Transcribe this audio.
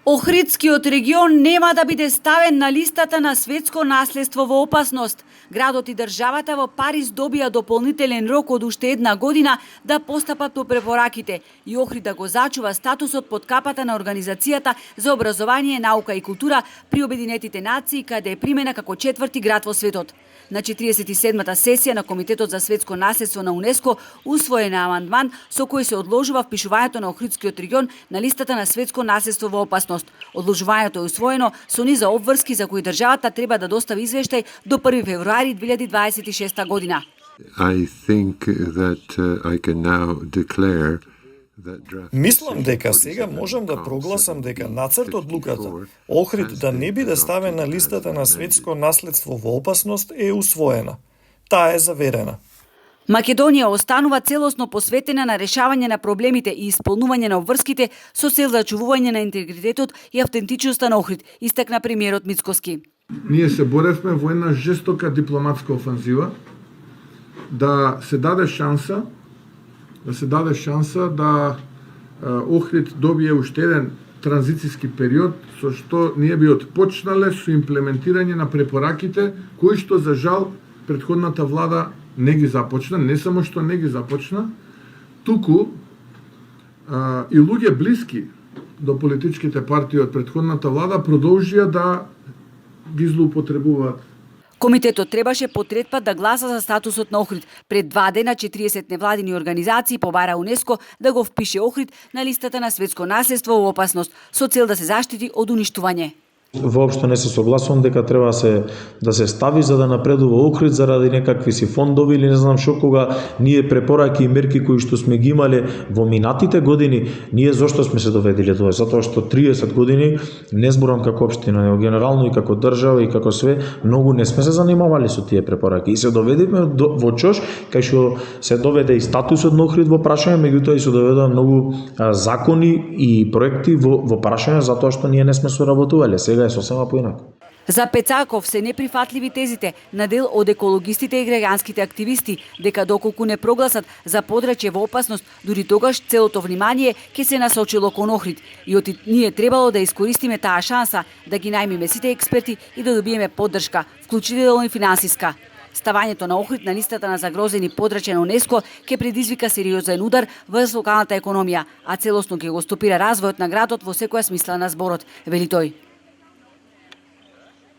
Охридскиот регион нема да биде ставен на листата на светско наследство во опасност. Градот и државата во Париз добија дополнителен рок од уште една година да постапат по препораките и Охрид да го зачува статусот под капата на Организацијата за образование, наука и култура при Обединетите нации, каде е примена како четврти град во светот. На 47-та сесија на Комитетот за светско наследство на УНЕСКО усвоен амандман со кој се одложува впишувањето на Охридскиот регион на листата на светско наследство во опасност. Одложувањето е усвоено со низа обврски за кои државата треба да достави извештај до 1 февруари 2026 година. I think that I can now declare. Мислам дека сега можам да прогласам дека нацрт одлуката Охрид да не биде ставен на листата на светско наследство во опасност е усвоена. Таа е заверена. Македонија останува целосно посветена на решавање на проблемите и исполнување на обврските со цел зачувување на интегритетот и автентичноста на Охрид, истакна премиерот Мицкоски. Ние се боревме во една жестока дипломатска офанзива да се даде шанса да Охрид добие уште еден транзицијски период со што ние би отпочнале со имплементирање на препораките кои што за жал претходната влада не ги започна, не само што не ги започна, туку и луѓе блиски до политичките партии од претходната влада продолжија да ги злоупотребуваат. Комитетот требаше по трет пат да гласа за статусот на Охрид. Пред 2 дена 40 невладини организации побара УНЕСКО да го впише Охрид на листата на светско наследство во опасност со цел да се заштити од уништување. Воопшто не се согласувам дека треба да се стави за да напредува Охрид заради некакви си фондови или не знам што, кога ние препораки и мерки кои што сме ги имале во минатите години, ние зошто сме се доведиле тоа? Затоа што 30 години, не зборам како општина, но генерално и како држава и како све, многу не сме се занимавали со тие препораки и се доведивме во чош кај што се доведе и статусот на Охрид во прашање, меѓутоа и се доведоа многу закони и проекти во прашање затоа што ние не сме соработувале. Сега е сосема поинаку. За Пецаков се неприфатливи тезите на дел од екологистите и граѓанските активисти дека доколку не прогласат за подрачје во опасност, дури тогаш целото внимание ќе се насочило кон Охрид и ние требало да искористиме таа шанса да ги најмиме сите експерти и да добиеме поддршка, вклучително и финансиска. Ставањето на Охрид на листата на загрозени подрачја на УНЕСКО ќе предизвика сериозен удар врз локалната економија, а целосно ќе го стопира развојот на градот во секоја смисла на зборот, вели тој.